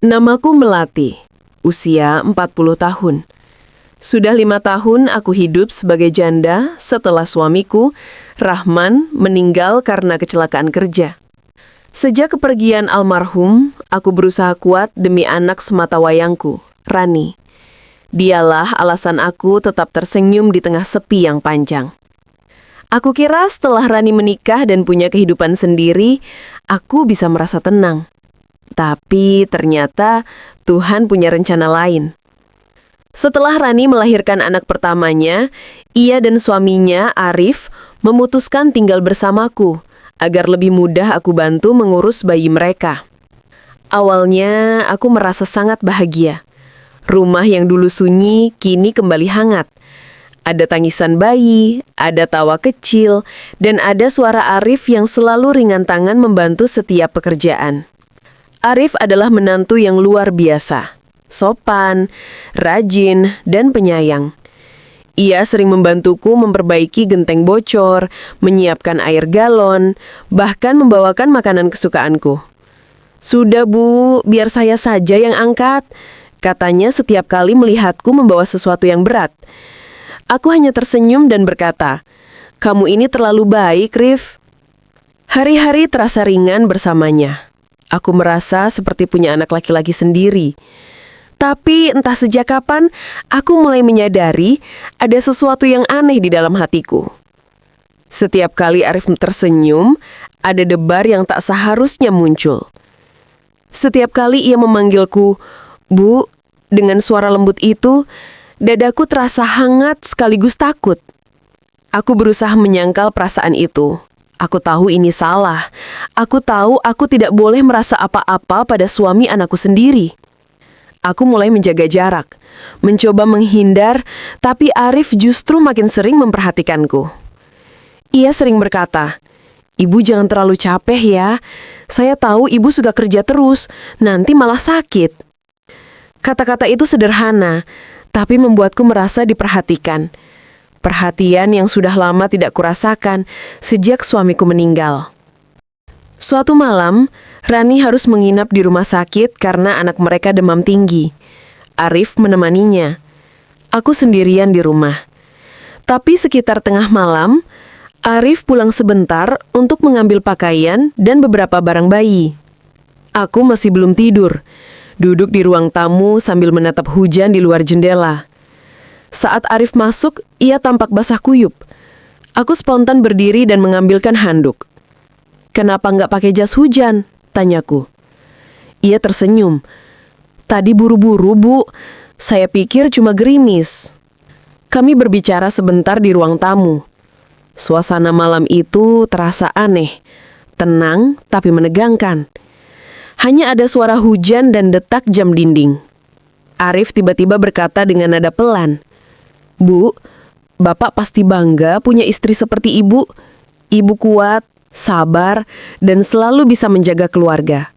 Namaku Melati, usia 40 tahun. Sudah 5 tahun aku hidup sebagai janda setelah suamiku, Rahman, meninggal karena kecelakaan kerja. Sejak kepergian almarhum, aku berusaha kuat demi anak sematawayangku, Rani. Dialah alasan aku tetap tersenyum di tengah sepi yang panjang. Aku kira setelah Rani menikah dan punya kehidupan sendiri, aku bisa merasa tenang. Tapi ternyata Tuhan punya rencana lain. Setelah Rani melahirkan anak pertamanya, ia dan suaminya, Arif, memutuskan tinggal bersamaku agar lebih mudah aku bantu mengurus bayi mereka. Awalnya aku merasa sangat bahagia. Rumah yang dulu sunyi kini kembali hangat. Ada tangisan bayi, ada tawa kecil, dan ada suara Arif yang selalu ringan tangan membantu setiap pekerjaan. Arif adalah menantu yang luar biasa, sopan, rajin, dan penyayang. Ia sering membantuku memperbaiki genteng bocor, menyiapkan air galon, bahkan membawakan makanan kesukaanku. "Sudah Bu, biar saya saja yang angkat," katanya setiap kali melihatku membawa sesuatu yang berat. Aku hanya tersenyum dan berkata, "Kamu ini terlalu baik, Rif." Hari-hari terasa ringan bersamanya. Aku merasa seperti punya anak laki-laki sendiri. Tapi entah sejak kapan, aku mulai menyadari ada sesuatu yang aneh di dalam hatiku. Setiap kali Arif tersenyum, ada debar yang tak seharusnya muncul. Setiap kali ia memanggilku, "Bu," dengan suara lembut itu, dadaku terasa hangat sekaligus takut. Aku berusaha menyangkal perasaan itu. Aku tahu ini salah. Aku tahu aku tidak boleh merasa apa-apa pada suami anakku sendiri. Aku mulai menjaga jarak, mencoba menghindar, tapi Arif justru makin sering memperhatikanku. Ia sering berkata, "Ibu jangan terlalu capek ya. Saya tahu ibu suka kerja terus, nanti malah sakit." Kata-kata itu sederhana, tapi membuatku merasa diperhatikan. Perhatian yang sudah lama tidak kurasakan sejak suamiku meninggal. Suatu malam, Rani harus menginap di rumah sakit karena anak mereka demam tinggi. Arif menemaninya. Aku sendirian di rumah. Tapi sekitar tengah malam, Arif pulang sebentar untuk mengambil pakaian dan beberapa barang bayi. Aku masih belum tidur, duduk di ruang tamu sambil menatap hujan di luar jendela. Saat Arif masuk, ia tampak basah kuyup. Aku spontan berdiri dan mengambilkan handuk. "Kenapa nggak pakai jas hujan?" tanyaku. Ia tersenyum. "Tadi buru-buru, Bu. Saya pikir cuma gerimis." Kami berbicara sebentar di ruang tamu. Suasana malam itu terasa aneh, tenang tapi menegangkan. Hanya ada suara hujan dan detak jam dinding. Arif tiba-tiba berkata dengan nada pelan, "Bu, Bapak pasti bangga punya istri seperti Ibu. Ibu kuat, sabar, dan selalu bisa menjaga keluarga."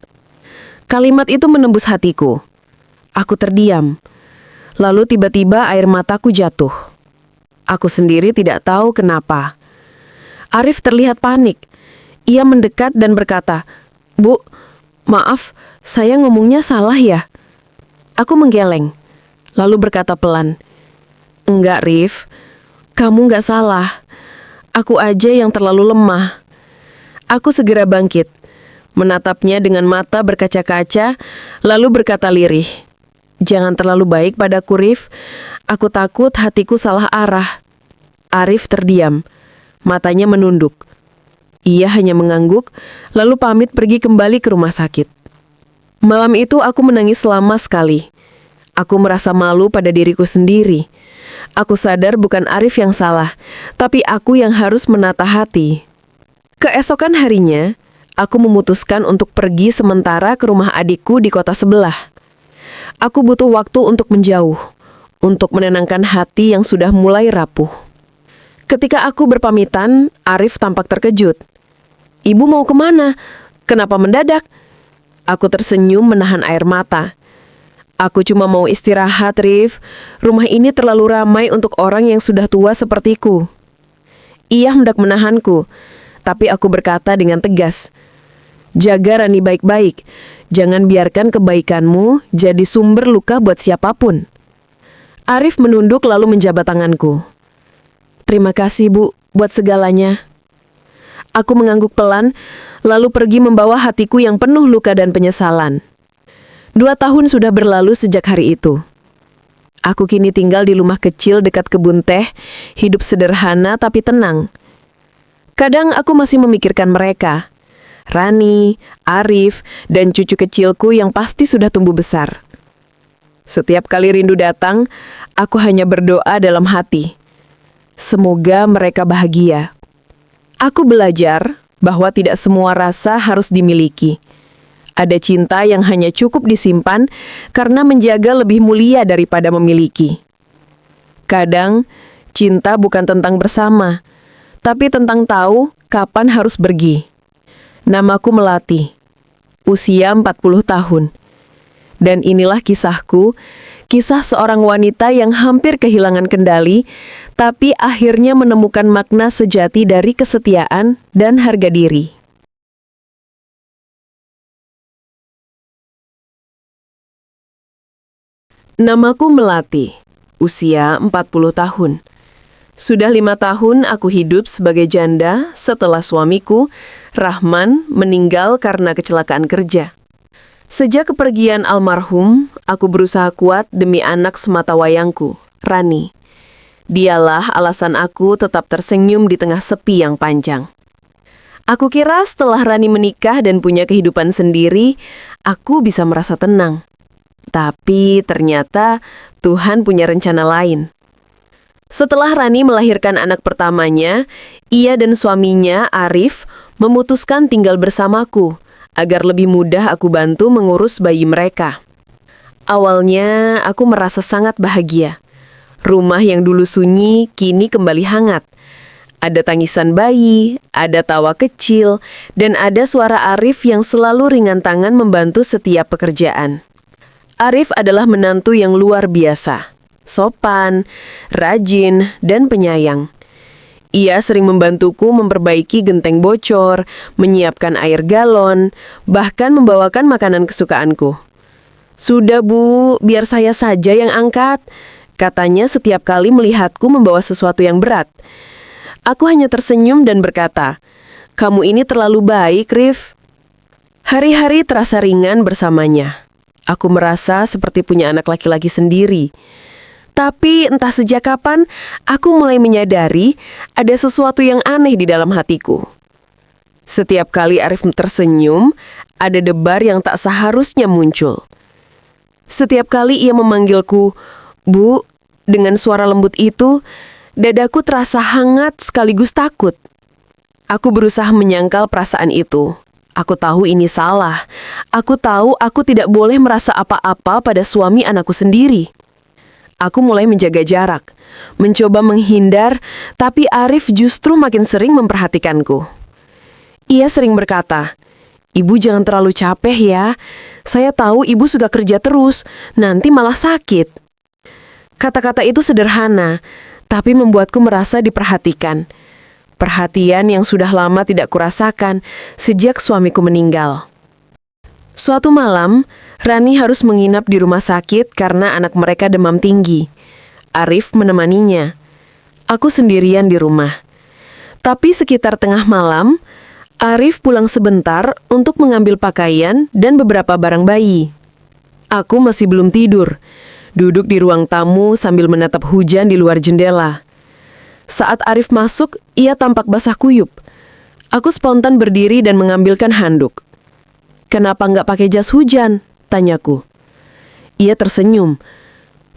Kalimat itu menembus hatiku. Aku terdiam. Lalu tiba-tiba air mataku jatuh. Aku sendiri tidak tahu kenapa. Arif terlihat panik. Ia mendekat dan berkata, "Bu, maaf, saya ngomongnya salah ya?" Aku menggeleng, lalu berkata pelan, "Enggak, Rif. Kamu enggak salah. Aku aja yang terlalu lemah." Aku segera bangkit, menatapnya dengan mata berkaca-kaca, lalu berkata lirih, "Jangan terlalu baik padaku, Rif. Aku takut hatiku salah arah." Arif terdiam, matanya menunduk. Ia hanya mengangguk, lalu pamit pergi kembali ke rumah sakit. Malam itu aku menangis lama sekali. Aku merasa malu pada diriku sendiri. Aku sadar bukan Arif yang salah, tapi aku yang harus menata hati. Keesokan harinya, aku memutuskan untuk pergi sementara ke rumah adikku di kota sebelah. Aku butuh waktu untuk menjauh, untuk menenangkan hati yang sudah mulai rapuh. Ketika aku berpamitan, Arif tampak terkejut. "Ibu mau kemana? Kenapa mendadak?" Aku tersenyum menahan air mata. "Aku cuma mau istirahat, Rif. Rumah ini terlalu ramai untuk orang yang sudah tua sepertiku." Ia hendak menahanku, tapi aku berkata dengan tegas, "Jaga Rani baik-baik. Jangan biarkan kebaikanmu jadi sumber luka buat siapapun. Arif menunduk lalu menjabat tanganku. Terima kasih, Bu, buat segalanya. Aku mengangguk pelan, lalu pergi membawa hatiku yang penuh luka dan penyesalan. 2 tahun sudah berlalu sejak hari itu. Aku kini tinggal di rumah kecil dekat kebun teh, hidup sederhana tapi tenang. Kadang aku masih memikirkan mereka, Rani, Arif, dan cucu kecilku yang pasti sudah tumbuh besar. Setiap kali rindu datang, aku hanya berdoa dalam hati. Semoga mereka bahagia. Aku belajar bahwa tidak semua rasa harus dimiliki. Ada cinta yang hanya cukup disimpan karena menjaga lebih mulia daripada memiliki. Kadang, cinta bukan tentang bersama, tapi tentang tahu kapan harus pergi. Namaku Melati, usia 40 tahun. Dan inilah kisahku, kisah seorang wanita yang hampir kehilangan kendali, tapi akhirnya menemukan makna sejati dari kesetiaan dan harga diri. Namaku Melati, usia 40 tahun. Sudah 5 tahun aku hidup sebagai janda setelah suamiku, Rahman, meninggal karena kecelakaan kerja. Sejak kepergian almarhum, aku berusaha kuat demi anak sematawayangku, Rani. Dialah alasan aku tetap tersenyum di tengah sepi yang panjang. Aku kira setelah Rani menikah dan punya kehidupan sendiri, aku bisa merasa tenang. Tapi ternyata Tuhan punya rencana lain. Setelah Rani melahirkan anak pertamanya, ia dan suaminya, Arif, memutuskan tinggal bersamaku agar lebih mudah aku bantu mengurus bayi mereka. Awalnya, aku merasa sangat bahagia. Rumah yang dulu sunyi kini kembali hangat. Ada tangisan bayi, ada tawa kecil, dan ada suara Arif yang selalu ringan tangan membantu setiap pekerjaan. Arif adalah menantu yang luar biasa, sopan, rajin, dan penyayang. Ia sering membantuku memperbaiki genteng bocor, menyiapkan air galon, bahkan membawakan makanan kesukaanku. Sudah, Bu, biar saya saja yang angkat, katanya setiap kali melihatku membawa sesuatu yang berat. Aku hanya tersenyum dan berkata, "Kamu ini terlalu baik, Rif." Hari-hari terasa ringan bersamanya. Aku merasa seperti punya anak laki-laki sendiri. Tapi entah sejak kapan, aku mulai menyadari ada sesuatu yang aneh di dalam hatiku. Setiap kali Arif tersenyum, ada debar yang tak seharusnya muncul. Setiap kali ia memanggilku, "Bu," dengan suara lembut itu, dadaku terasa hangat sekaligus takut. Aku berusaha menyangkal perasaan itu. Aku tahu ini salah. Aku tahu aku tidak boleh merasa apa-apa pada suami anakku sendiri. Aku mulai menjaga jarak, mencoba menghindar, tapi Arif justru makin sering memperhatikanku. Ia sering berkata, "Ibu jangan terlalu capek ya. Saya tahu ibu suka kerja terus, nanti malah sakit." Kata-kata itu sederhana, tapi membuatku merasa diperhatikan. Perhatian yang sudah lama tidak kurasakan sejak suamiku meninggal. Suatu malam, Rani harus menginap di rumah sakit karena anak mereka demam tinggi. Arif menemaninya. Aku sendirian di rumah. Tapi sekitar tengah malam, Arif pulang sebentar untuk mengambil pakaian dan beberapa barang bayi. Aku masih belum tidur, duduk di ruang tamu sambil menatap hujan di luar jendela. Saat Arif masuk, ia tampak basah kuyup. Aku spontan berdiri dan mengambilkan handuk. "Kenapa nggak pakai jas hujan?" tanyaku. Ia tersenyum.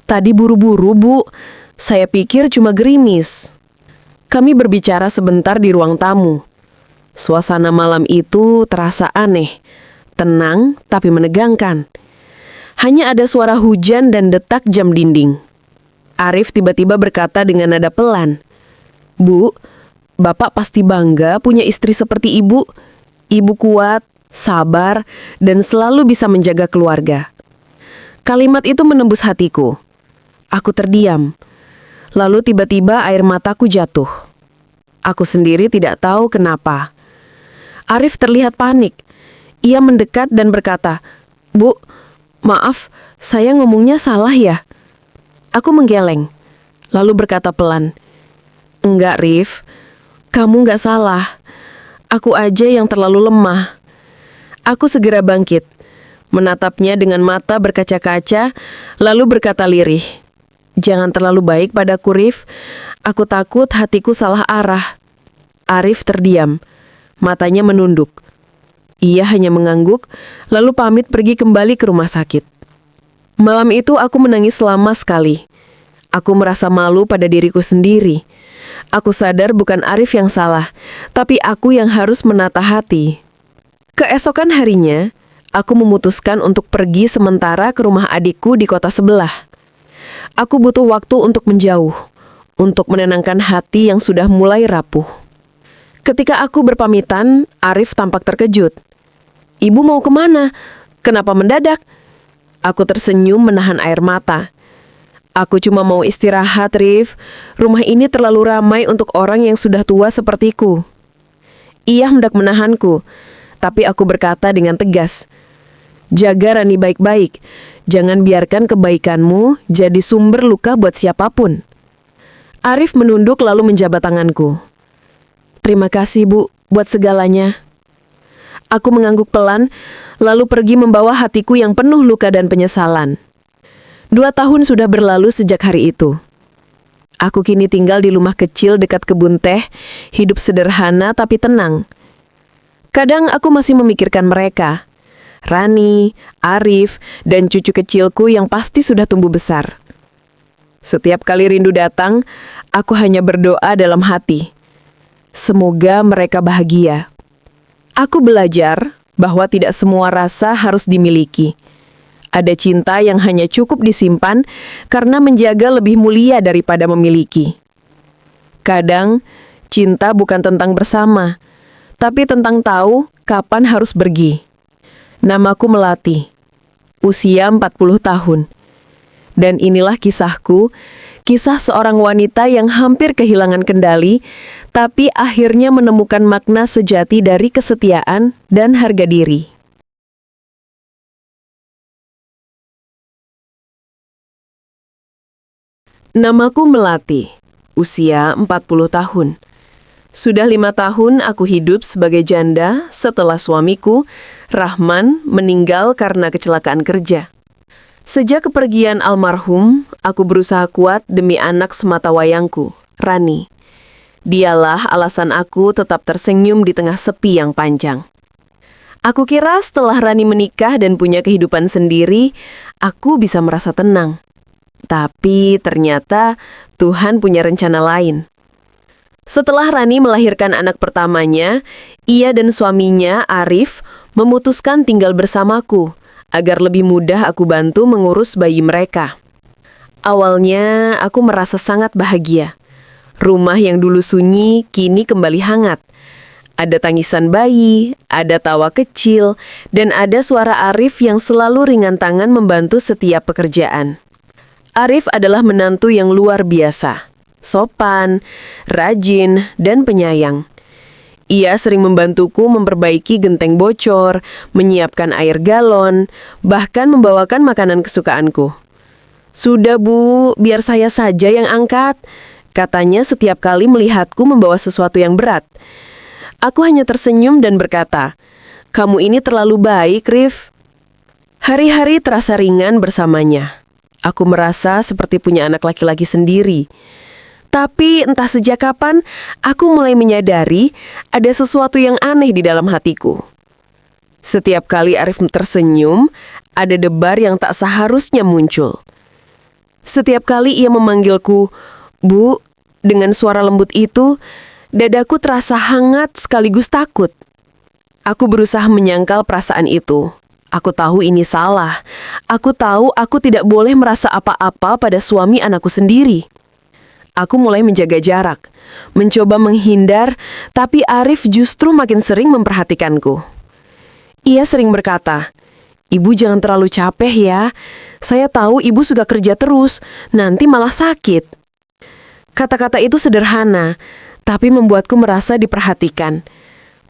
"Tadi buru-buru, Bu. Saya pikir cuma gerimis." Kami berbicara sebentar di ruang tamu. Suasana malam itu terasa aneh, tenang tapi menegangkan. Hanya ada suara hujan dan detak jam dinding. Arif tiba-tiba berkata dengan nada pelan, "Bu, Bapak pasti bangga punya istri seperti Ibu. Ibu kuat, sabar, dan selalu bisa menjaga keluarga." Kalimat itu menembus hatiku. Aku terdiam. Lalu tiba-tiba air mataku jatuh. Aku sendiri tidak tahu kenapa. Arif terlihat panik. Ia mendekat dan berkata, Bu, maaf, saya ngomongnya salah ya? Aku menggeleng, lalu berkata pelan, "Enggak, Rif. Kamu nggak salah. Aku aja yang terlalu lemah." Aku segera bangkit, menatapnya dengan mata berkaca-kaca, lalu berkata lirih, "Jangan terlalu baik padaku, Rif. Aku takut hatiku salah arah." Arif terdiam, matanya menunduk. Ia hanya mengangguk, lalu pamit pergi kembali ke rumah sakit. Malam itu aku menangis lama sekali. Aku merasa malu pada diriku sendiri. Aku sadar bukan Arif yang salah, tapi aku yang harus menata hati. Keesokan harinya, aku memutuskan untuk pergi sementara ke rumah adikku di kota sebelah. Aku butuh waktu untuk menjauh, untuk menenangkan hati yang sudah mulai rapuh. Ketika aku berpamitan, Arif tampak terkejut. "Ibu mau kemana? Kenapa mendadak?" Aku tersenyum menahan air mata. "Aku cuma mau istirahat, Rif. Rumah ini terlalu ramai untuk orang yang sudah tua sepertiku." Ia hendak menahanku, tapi aku berkata dengan tegas, "Jaga Rani baik-baik. Jangan biarkan kebaikanmu jadi sumber luka buat siapapun." Arif menunduk lalu menjabat tanganku. "Terima kasih, Bu, buat segalanya." Aku mengangguk pelan, lalu pergi membawa hatiku yang penuh luka dan penyesalan. 2 tahun sudah berlalu sejak hari itu. Aku kini tinggal di rumah kecil dekat kebun teh, hidup sederhana tapi tenang. Kadang aku masih memikirkan mereka, Rani, Arif, dan cucu kecilku yang pasti sudah tumbuh besar. Setiap kali rindu datang, aku hanya berdoa dalam hati. Semoga mereka bahagia. Aku belajar bahwa tidak semua rasa harus dimiliki. Ada cinta yang hanya cukup disimpan karena menjaga lebih mulia daripada memiliki. Kadang, cinta bukan tentang bersama, tapi tentang tahu kapan harus pergi. Namaku Melati, usia 40 tahun. Dan inilah kisahku, kisah seorang wanita yang hampir kehilangan kendali, tapi akhirnya menemukan makna sejati dari kesetiaan dan harga diri. Namaku Melati, usia 40 tahun. Sudah 5 tahun aku hidup sebagai janda setelah suamiku, Rahman, meninggal karena kecelakaan kerja. Sejak kepergian almarhum, aku berusaha kuat demi anak sematawayangku, Rani. Dialah alasan aku tetap tersenyum di tengah sepi yang panjang. Aku kira setelah Rani menikah dan punya kehidupan sendiri, aku bisa merasa tenang. Tapi ternyata Tuhan punya rencana lain. Setelah Rani melahirkan anak pertamanya, ia dan suaminya, Arif, memutuskan tinggal bersamaku, agar lebih mudah aku bantu mengurus bayi mereka. Awalnya, aku merasa sangat bahagia. Rumah yang dulu sunyi, kini kembali hangat. Ada tangisan bayi, ada tawa kecil, dan ada suara Arif yang selalu ringan tangan membantu setiap pekerjaan. Arif adalah menantu yang luar biasa, sopan, rajin, dan penyayang. Ia sering membantuku memperbaiki genteng bocor, menyiapkan air galon, bahkan membawakan makanan kesukaanku. "Sudah, Bu, biar saya saja yang angkat," katanya setiap kali melihatku membawa sesuatu yang berat. Aku hanya tersenyum dan berkata, "Kamu ini terlalu baik, Rif." Hari-hari terasa ringan bersamanya. Aku merasa seperti punya anak laki-laki sendiri. Tapi entah sejak kapan, aku mulai menyadari ada sesuatu yang aneh di dalam hatiku. Setiap kali Arif tersenyum, ada debar yang tak seharusnya muncul. Setiap kali ia memanggilku, "Bu," dengan suara lembut itu, dadaku terasa hangat sekaligus takut. Aku berusaha menyangkal perasaan itu. Aku tahu ini salah. Aku tahu aku tidak boleh merasa apa-apa pada suami anakku sendiri. Aku mulai menjaga jarak, mencoba menghindar, tapi Arif justru makin sering memperhatikanku. Ia sering berkata, "Ibu jangan terlalu capek ya. Saya tahu ibu suka kerja terus, nanti malah sakit." Kata-kata itu sederhana, tapi membuatku merasa diperhatikan.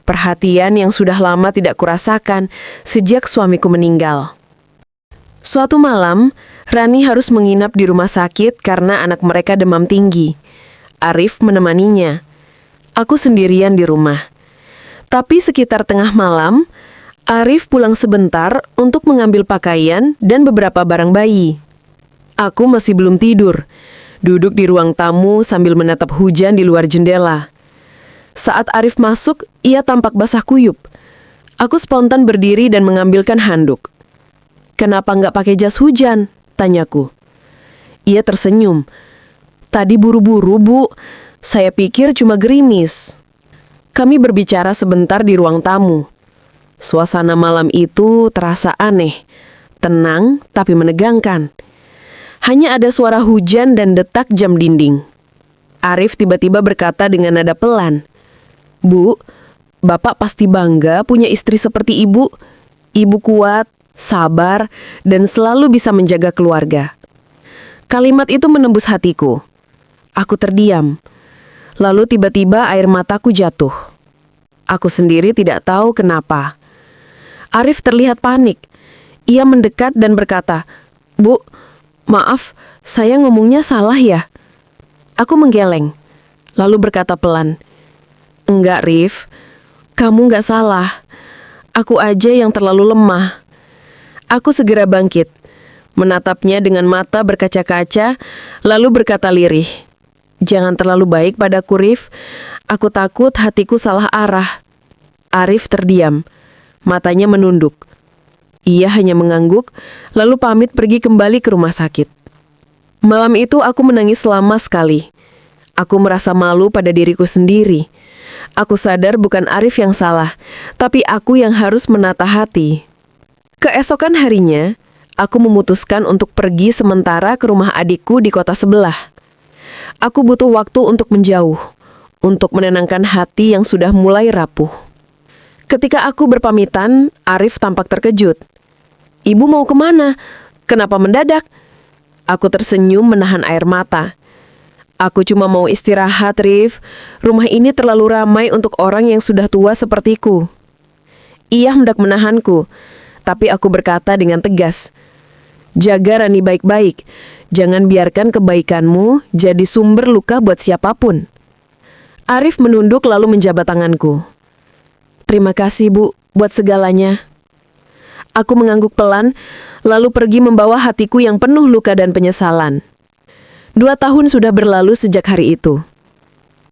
Perhatian yang sudah lama tidak kurasakan sejak suamiku meninggal. Suatu malam, Rani harus menginap di rumah sakit karena anak mereka demam tinggi. Arif menemaninya. Aku sendirian di rumah. Tapi sekitar tengah malam, Arif pulang sebentar untuk mengambil pakaian dan beberapa barang bayi. Aku masih belum tidur, duduk di ruang tamu sambil menatap hujan di luar jendela. Saat Arif masuk, ia tampak basah kuyup. Aku spontan berdiri dan mengambilkan handuk. "Kenapa nggak pakai jas hujan?" tanyaku. Ia tersenyum. "Tadi buru-buru, Bu. Saya pikir cuma gerimis." Kami berbicara sebentar di ruang tamu. Suasana malam itu terasa aneh, tenang tapi menegangkan. Hanya ada suara hujan dan detak jam dinding. Arif tiba-tiba berkata dengan nada pelan, "Bu, Bapak pasti bangga punya istri seperti Ibu. Ibu kuat, sabar, dan selalu bisa menjaga keluarga." Kalimat itu menembus hatiku. Aku terdiam. Lalu tiba-tiba air mataku jatuh. Aku sendiri tidak tahu kenapa. Arif terlihat panik. Ia mendekat dan berkata, "Bu, maaf, saya ngomongnya salah ya?" Aku menggeleng, lalu berkata pelan, "Enggak, Rif. Kamu nggak salah. Aku aja yang terlalu lemah." Aku segera bangkit, menatapnya dengan mata berkaca-kaca, lalu berkata lirih, "Jangan terlalu baik padaku, Rif. Aku takut hatiku salah arah." Arif terdiam, matanya menunduk. Ia hanya mengangguk, lalu pamit pergi kembali ke rumah sakit. Malam itu aku menangis lama sekali. Aku merasa malu pada diriku sendiri. Aku sadar bukan Arif yang salah, tapi aku yang harus menata hati. Keesokan harinya, aku memutuskan untuk pergi sementara ke rumah adikku di kota sebelah. Aku butuh waktu untuk menjauh, untuk menenangkan hati yang sudah mulai rapuh. Ketika aku berpamitan, Arif tampak terkejut. "Ibu mau kemana? Kenapa mendadak?" Aku tersenyum menahan air mata. "Aku cuma mau istirahat, Rif. Rumah ini terlalu ramai untuk orang yang sudah tua sepertiku." Ia hendak menahanku, tapi aku berkata dengan tegas, "Jaga Rani baik-baik. Jangan biarkan kebaikanmu jadi sumber luka buat siapapun." Arif menunduk lalu menjabat tanganku. "Terima kasih, Bu, buat segalanya." Aku mengangguk pelan, lalu pergi membawa hatiku yang penuh luka dan penyesalan. 2 tahun sudah berlalu sejak hari itu.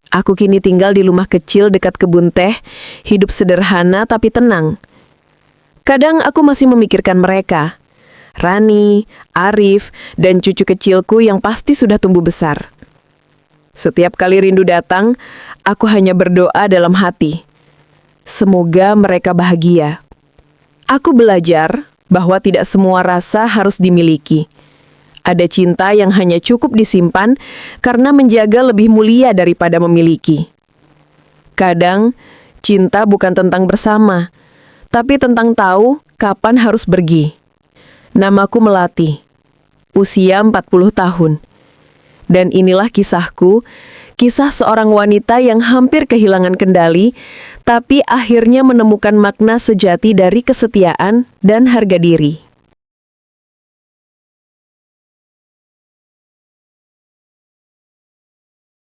Aku kini tinggal di rumah kecil dekat kebun teh, hidup sederhana tapi tenang. Kadang aku masih memikirkan mereka, Rani, Arif, dan cucu kecilku yang pasti sudah tumbuh besar. Setiap kali rindu datang, aku hanya berdoa dalam hati. Semoga mereka bahagia. Aku belajar bahwa tidak semua rasa harus dimiliki. Ada cinta yang hanya cukup disimpan karena menjaga lebih mulia daripada memiliki. Kadang, cinta bukan tentang bersama, tapi tentang tahu kapan harus pergi. Namaku Melati, usia 40 tahun. Dan inilah kisahku, kisah seorang wanita yang hampir kehilangan kendali, tapi akhirnya menemukan makna sejati dari kesetiaan dan harga diri.